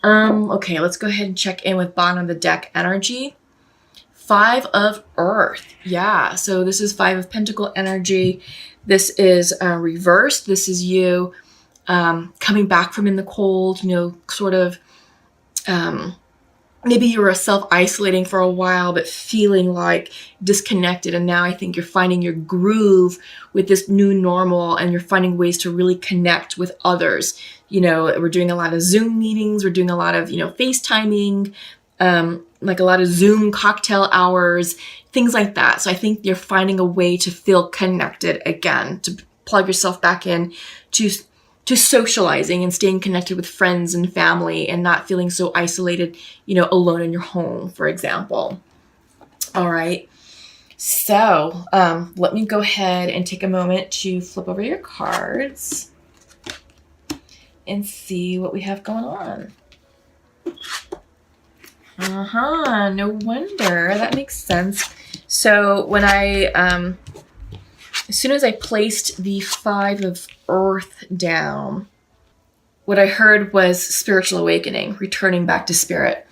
Okay, let's go ahead and check in with bottom of the deck energy. 5 of Earth. Yeah, so this is 5 of Pentacle energy. This is reversed. This is you coming back from in the cold, sort of maybe you were self-isolating for a while, but feeling like disconnected. And now I think you're finding your groove with this new normal, and you're finding ways to really connect with others. We're doing a lot of Zoom meetings. We're doing a lot of, FaceTiming, like a lot of Zoom cocktail hours, things like that. So I think you're finding a way to feel connected again, to plug yourself back in to socializing and staying connected with friends and family, and not feeling so isolated, alone in your home, for example. All right. So let me go ahead and take a moment to flip over your cards and see what we have going on. No wonder. That makes sense. So when as soon as I placed the 5 of Earth down, what I heard was spiritual awakening, returning back to spirit.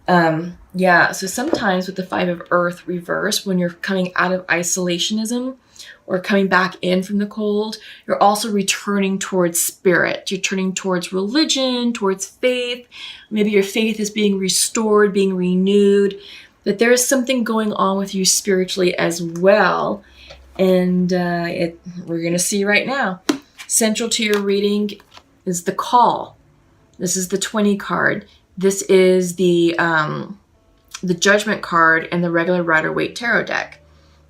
So sometimes with the 5 of Earth reverse, when you're coming out of isolationism or coming back in from the cold, you're also returning towards spirit. You're turning towards religion, towards faith. Maybe your faith is being restored, being renewed, that there is something going on with you spiritually as well. And we're going to see right now. Central to your reading is the call. This is the 20 card. This is the Judgment card in the regular Rider-Waite Tarot deck.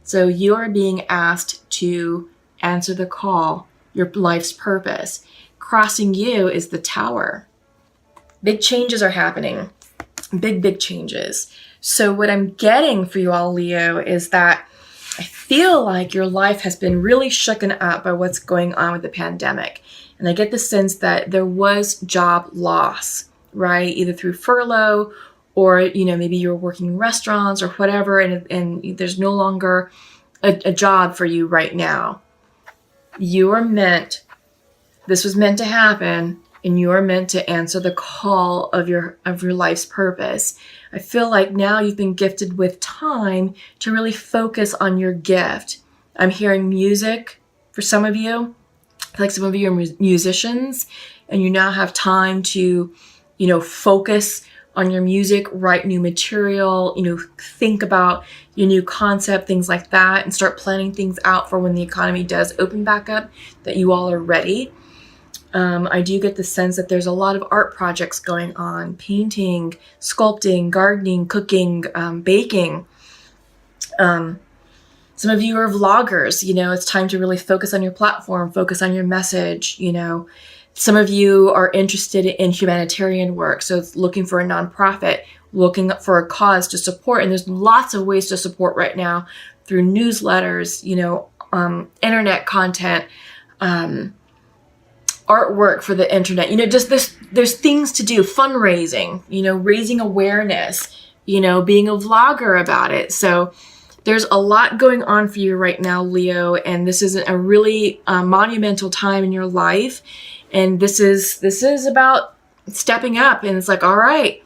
So you are being asked to answer the call, your life's purpose. Crossing you is the Tower. Big changes are happening. Big changes. So what I'm getting for you all, Leo, is that I feel like your life has been really shooken up by what's going on with the pandemic. And I get the sense that there was job loss, right? Either through furlough or, maybe you're working in restaurants or whatever, and there's no longer a job for you right now. This was meant to happen, and you are meant to answer the call of your life's purpose. I feel like now you've been gifted with time to really focus on your gift. I'm hearing music for some of you. I feel like some of you are musicians, and you now have time to, focus on your music, write new material, think about your new concept, things like that, and start planning things out for when the economy does open back up, that you all are ready. I do get the sense that there's a lot of art projects going on, painting, sculpting, gardening, cooking, baking. Some of you are vloggers, it's time to really focus on your platform, focus on your message, Some of you are interested in humanitarian work, so it's looking for a nonprofit, looking for a cause to support, and there's lots of ways to support right now through newsletters, internet content, artwork for the internet, just there's things to do, fundraising, raising awareness, being a vlogger about it. So there's a lot going on for you right now, Leo, and this is a really monumental time in your life. And this is about stepping up, and it's like, all right,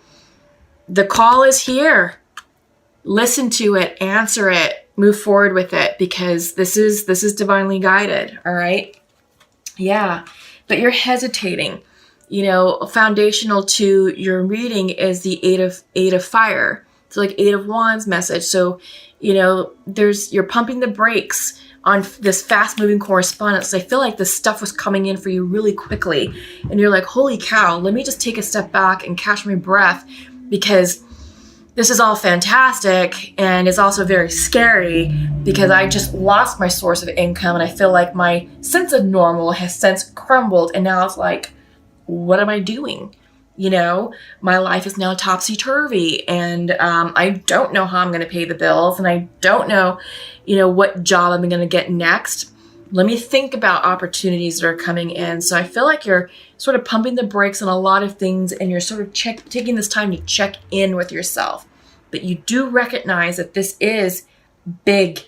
the call is here. Listen to it, answer it, move forward with it, because this is divinely guided. All right. Yeah. But you're hesitating. Foundational to your reading is the eight of fire. It's like 8 of Wands message. So, you're pumping the brakes on this fast moving correspondence. I feel like this stuff was coming in for you really quickly, and you're like, holy cow, let me just take a step back and catch my breath, because this is all fantastic, and it's also very scary because I just lost my source of income, and I feel like my sense of normal has since crumbled, and now it's like, what am I doing? My life is now topsy-turvy, and I don't know how I'm going to pay the bills, and I don't know, what job I'm going to get next. Let me think about opportunities that are coming in. So I feel like you're sort of pumping the brakes on a lot of things, and you're sort of taking this time to check in with yourself. But you do recognize that this is big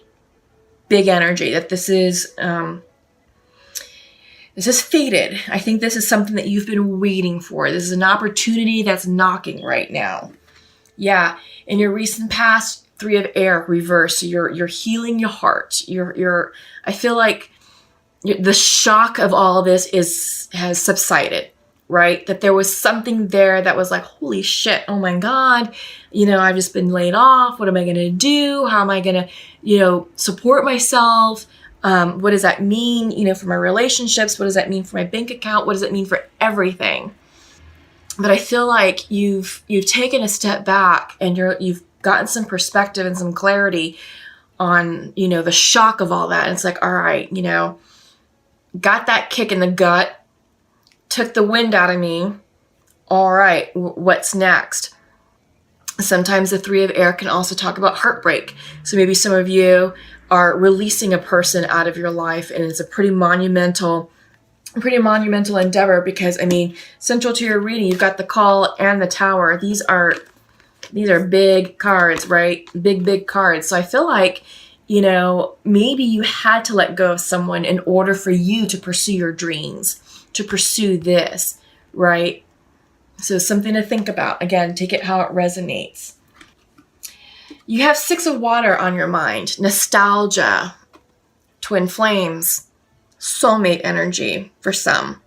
energy, that this is This is fated. I think this is something that you've been waiting for. This is an opportunity that's knocking right now. Yeah, in your recent past, 3 of air reverse. So you're healing your heart. I feel like the shock of all of this has subsided, right? That there was something there that was like, holy shit, oh my God, I've just been laid off. What am I going to do? How am I going to, support myself? What does that mean, for my relationships? What does that mean for my bank account? What does it mean for everything? But I feel like you've taken a step back and you've gotten some perspective and some clarity on, the shock of all that. And it's like, all right, got that kick in the gut, took the wind out of me. All right, what's next? Sometimes the 3 of air can also talk about heartbreak. So maybe some of you are releasing a person out of your life, and it's a pretty monumental endeavor because, central to your reading, you've got the Call and the Tower. These are big cards, right? Big cards. So I feel like, maybe you had to let go of someone in order for you to pursue your dreams, to pursue this, right? So something to think about. Again, take it how it resonates. You have 6 of water on your mind. Nostalgia, twin flames, soulmate energy for some.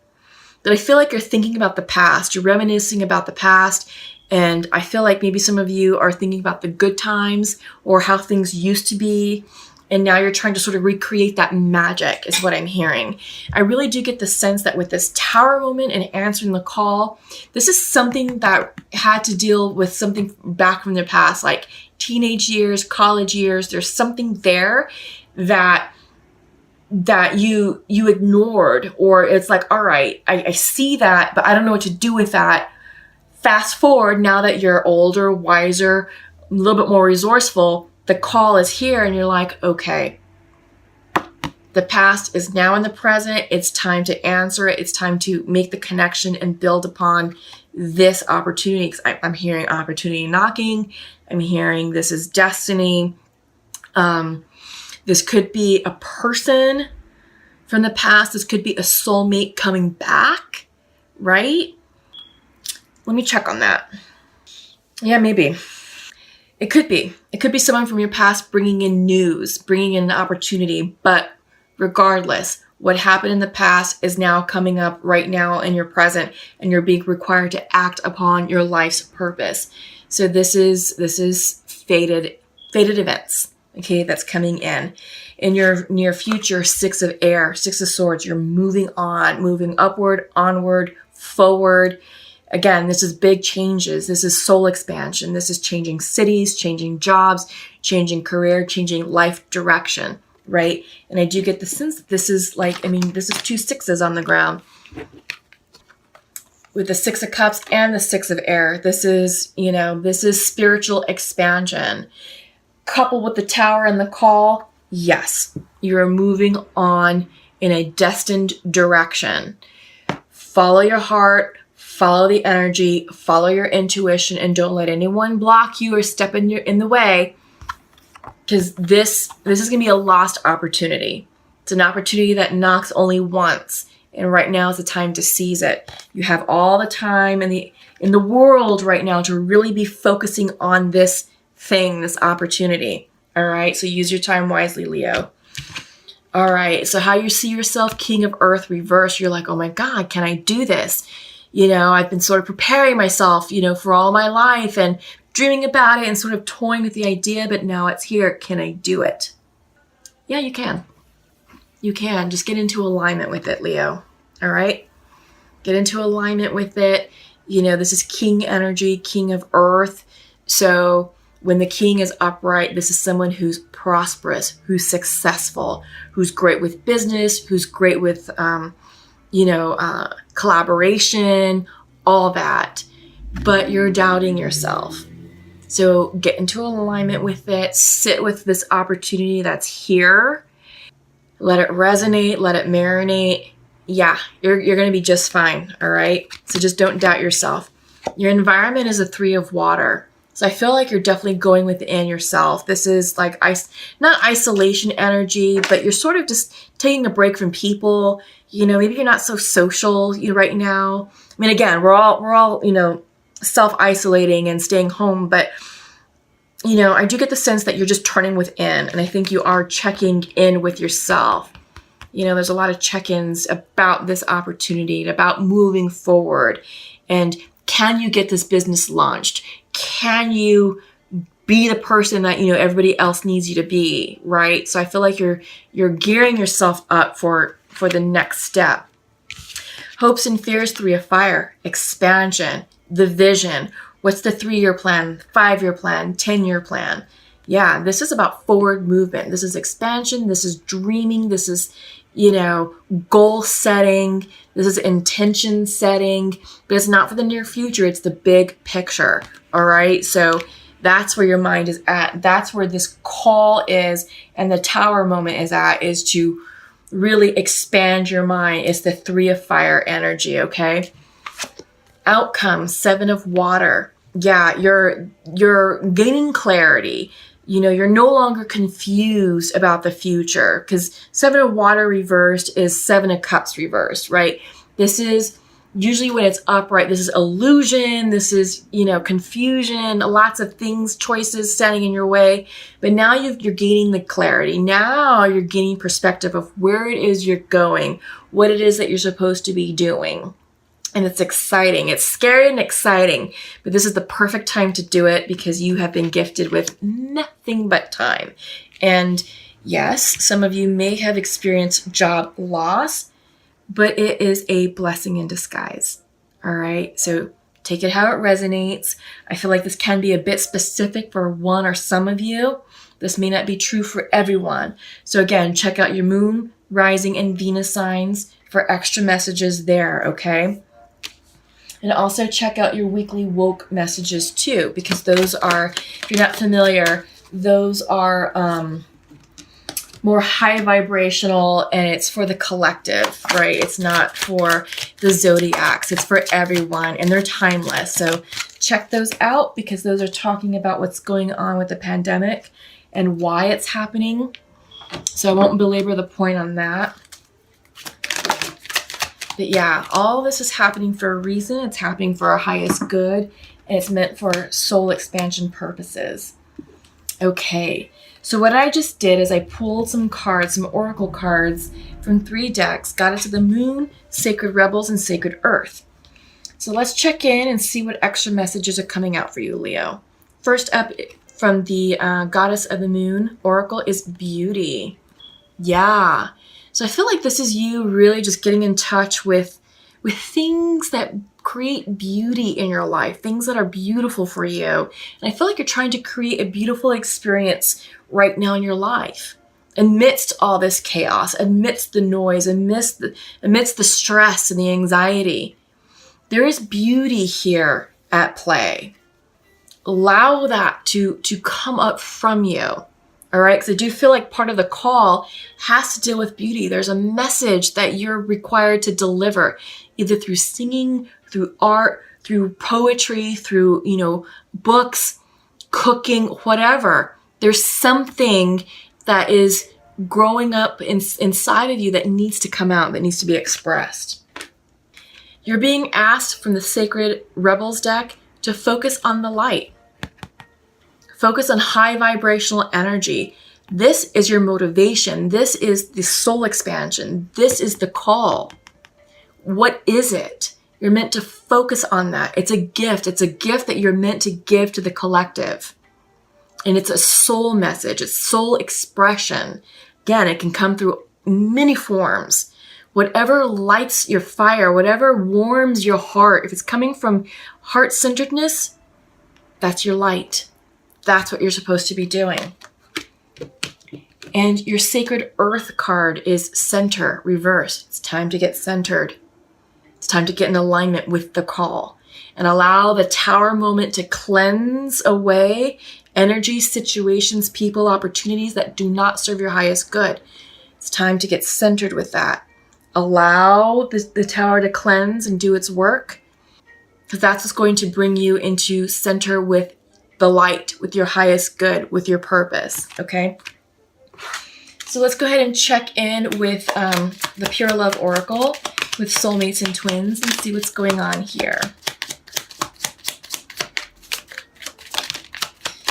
But I feel like you're thinking about the past. You're reminiscing about the past. And I feel like maybe some of you are thinking about the good times or how things used to be. And now you're trying to sort of recreate that magic is what I'm hearing. I really do get the sense that with this Tower moment and answering the call, this is something that had to deal with something back from the past, like teenage years, college years. There's something there that you ignored, or it's like, all right, I see that, but I don't know what to do with that. Fast forward, now that you're older, wiser, a little bit more resourceful, the call is here and you're like, okay, the past is now in the present. It's time to answer it. It's time to make the connection and build upon this opportunity. Because I'm hearing opportunity knocking. I'm hearing this is destiny. This could be a person from the past. This could be a soulmate coming back, right? Let me check on that. Yeah, maybe. It could be. It could be someone from your past bringing in news, bringing in an opportunity. But regardless, what happened in the past is now coming up right now in your present, and you're being required to act upon your life's purpose. So this is fated events, okay, that's coming in. In your near future, 6 of air, 6 of swords, you're moving on, moving upward, onward, forward. Again, this is big changes. This is soul expansion. This is changing cities, changing jobs, changing career, changing life direction, right? And I do get the sense that this is like, this is 2 6s on the ground. With the 6 of cups and the 6 of air, this is spiritual expansion. Coupled with the Tower and the call, yes, you're moving on in a destined direction. Follow your heart. Follow the energy, follow your intuition, and don't let anyone block you or step in the way, because this is going to be a lost opportunity. It's an opportunity that knocks only once, and right now is the time to seize it. You have all the time in the world right now to really be focusing on this thing, this opportunity. All right, so use your time wisely, Leo. All right, so how you see yourself, King of Earth reverse, you're like, oh my God, can I do this? I've been sort of preparing myself, for all my life and dreaming about it and sort of toying with the idea, but now it's here. Can I do it? Yeah, you can. You can. Just get into alignment with it, Leo. All right? Get into alignment with it. This is king energy, king of earth. So when the king is upright, this is someone who's prosperous, who's successful, who's great with business, who's great with, collaboration, all that, but you're doubting yourself. So get into alignment with it, sit with this opportunity that's here, let it resonate, let it marinate. Yeah, you're going to be just fine. All right. So just don't doubt yourself. Your environment is a 3 of water. So I feel like you're definitely going within yourself. This is like not isolation energy, but you're sort of just taking a break from people. You know, maybe you're not so social right now. I mean, again, we're all, you know, self-isolating and staying home, but you know, I do get the sense that you're just turning within, and I think you are checking in with yourself. You know, there's a lot of check-ins about this opportunity, about moving forward, and can you get this business launched? Can you be the person that, you know, everybody else needs you to be, right? So I feel like you're gearing yourself up for the next step. Hopes and fears, 3 of fire, expansion, the vision. What's the 3-year plan, 5-year plan, 10-year plan? Yeah, this is about forward movement. This is expansion. This is dreaming. This is, you know, goal setting. This is intention setting. But it's not for the near future. It's the big picture. All right. So that's where your mind is at. That's where this call is. And the tower moment is to really expand your mind. It's the 3 of fire energy. Okay. Outcome, 7 of water. Yeah, you're gaining clarity. You know, you're no longer confused about the future, because 7 of water reversed is 7 of cups reversed, right? This is usually when it's upright. This is illusion. This is, you know, confusion, lots of things, choices standing in your way. But now you're gaining the clarity. Now you're gaining perspective of where it is you're going, what it is that you're supposed to be doing. And it's exciting. It's scary and exciting, but this is the perfect time to do it because you have been gifted with nothing but time. And yes, some of you may have experienced job loss, but it is a blessing in disguise. All right. So take it how it resonates. I feel like this can be a bit specific for one or some of you. This may not be true for everyone. So again, check out your moon, rising, and Venus signs for extra messages there. Okay. And also check out your weekly woke messages too, because those are, if you're not familiar, those are more high vibrational, and it's for the collective, right? It's not for the zodiacs. It's for everyone, and they're timeless. So check those out, because those are talking about what's going on with the pandemic and why it's happening. So I won't belabor the point on that. But yeah, all this is happening for a reason. It's happening for our highest good, and it's meant for soul expansion purposes. Okay, so what I just did is I pulled some cards, some oracle cards from 3 decks, Goddess of the Moon, Sacred Rebels, and Sacred Earth. So let's check in and see what extra messages are coming out for you, Leo. First up from the Goddess of the Moon oracle is beauty. Yeah. So I feel like this is you really just getting in touch with things that create beauty in your life, things that are beautiful for you. And I feel like you're trying to create a beautiful experience right now in your life, amidst all this chaos, amidst the noise, amidst the stress and the anxiety. There is beauty here at play. Allow that to come up from you. All right, because I do feel like part of the call has to deal with beauty. There's a message that you're required to deliver, either through singing, through art, through poetry, through, you know, books, cooking, whatever. There's something that is growing up inside of you that needs to come out, that needs to be expressed. You're being asked from the Sacred Rebels deck to focus on the light. Focus on high vibrational energy. This is your motivation. This is the soul expansion. This is the call. What is it? You're meant to focus on that. It's a gift. It's a gift that you're meant to give to the collective. And it's a soul message. It's soul expression. Again, it can come through many forms. Whatever lights your fire, whatever warms your heart, if it's coming from heart-centeredness, that's your light. That's what you're supposed to be doing. And your Sacred Earth card is center, reversed. It's time to get centered. It's time to get in alignment with the call and allow the tower moment to cleanse away energy, situations, people, opportunities that do not serve your highest good. It's time to get centered with that. Allow the tower to cleanse and do its work, because that's what's going to bring you into center with the light, with your highest good, with your purpose, okay? So let's go ahead and check in with the Pure Love Oracle with soulmates and twins and see what's going on here.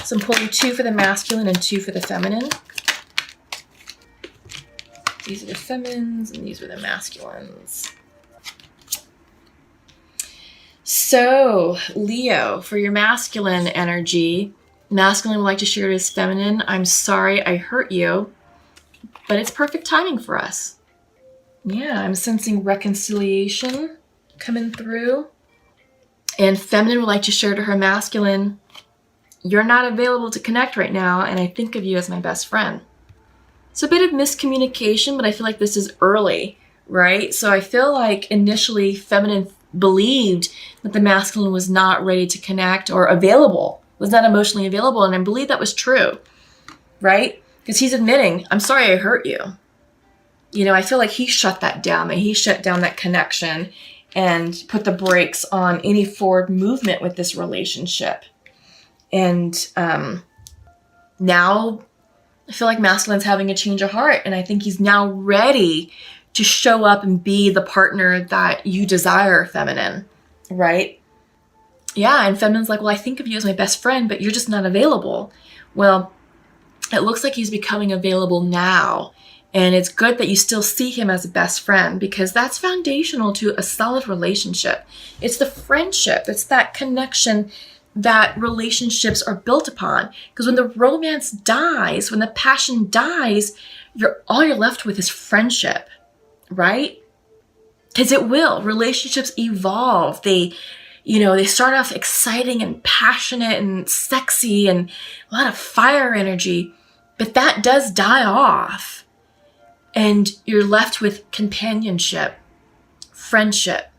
So I'm pulling 2 for the masculine and 2 for the feminine. These are the feminines and these are the masculines. So, Leo, for your masculine energy, masculine would like to share to his feminine, I'm sorry I hurt you, but it's perfect timing for us. Yeah, I'm sensing reconciliation coming through. And feminine would like to share to her masculine, you're not available to connect right now, and I think of you as my best friend. It's a bit of miscommunication, but I feel like this is early, right? So I feel like initially feminine believed that the masculine was not ready to connect or available, was not emotionally available. And I believe that was true, right? Because he's admitting, I'm sorry I hurt you. You know, I feel like he shut that down, that he shut down that connection and put the brakes on any forward movement with this relationship. And now I feel like masculine's having a change of heart. And I think he's now ready to show up and be the partner that you desire, feminine, right? Yeah, and feminine's like, well, I think of you as my best friend, but you're just not available. Well, it looks like he's becoming available now. And it's good that you still see him as a best friend because that's foundational to a solid relationship. It's the friendship. It's that connection that relationships are built upon. Because when the romance dies, when the passion dies, all you're left with is friendship. Right? Because it will. Relationships evolve. They start off exciting and passionate and sexy and a lot of fire energy, but that does die off. And you're left with companionship, friendship.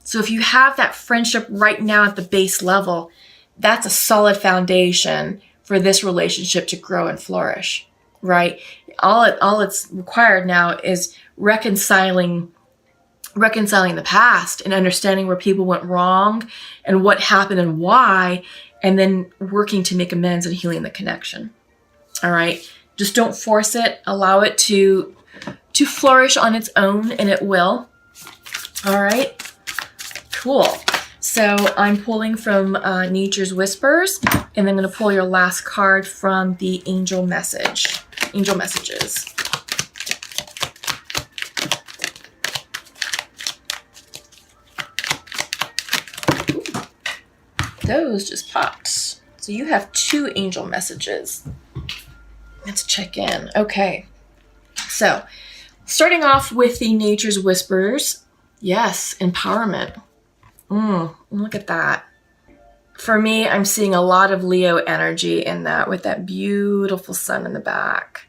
So if you have that friendship right now at the base level, that's a solid foundation for this relationship to grow and flourish, right? All it's required now is reconciling the past and understanding where people went wrong and what happened and why, and then working to make amends and healing the connection. All right. Just don't force it. Allow it to flourish on its own, and it will. All right. Cool. So I'm pulling from Nature's Whispers, and I'm going to pull your last card from the angel messages. Those just popped. So you have 2 angel messages. Let's check in. Okay. So starting off with the Nature's Whispers. Yes, empowerment. Look at that. For me, I'm seeing a lot of Leo energy in that with that beautiful sun in the back.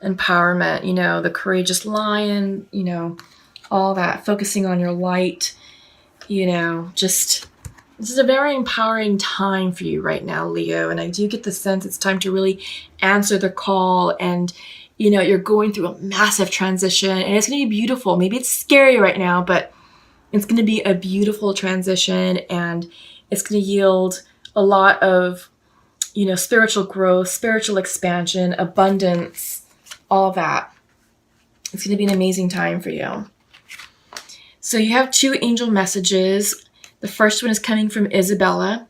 Empowerment, the courageous lion, all that. Focusing on your light, just... This is a very empowering time for you right now, Leo. And I do get the sense it's time to really answer the call. And, you're going through a massive transition and it's going to be beautiful. Maybe it's scary right now, but it's going to be a beautiful transition and it's going to yield a lot of, spiritual growth, spiritual expansion, abundance, all that. It's going to be an amazing time for you. So you have 2 angel messages. The first one is coming from Isabella.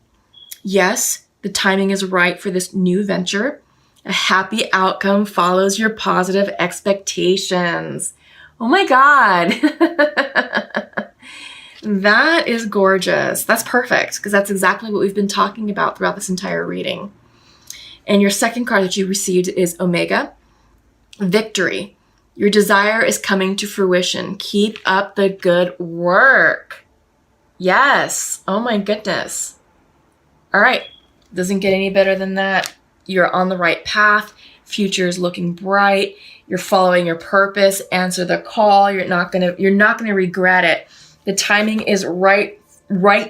Yes, the timing is right for this new venture. A happy outcome follows your positive expectations. Oh my God. That is gorgeous. That's perfect because that's exactly what we've been talking about throughout this entire reading. And your second card that you received is Omega. Victory. Your desire is coming to fruition. Keep up the good work. Yes. Oh my goodness. All right. Doesn't get any better than that. You're on the right path. Future is looking bright. You're following your purpose. Answer the call. You're not gonna regret it. The timing is right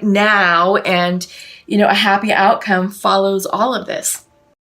now, and a happy outcome follows all of this.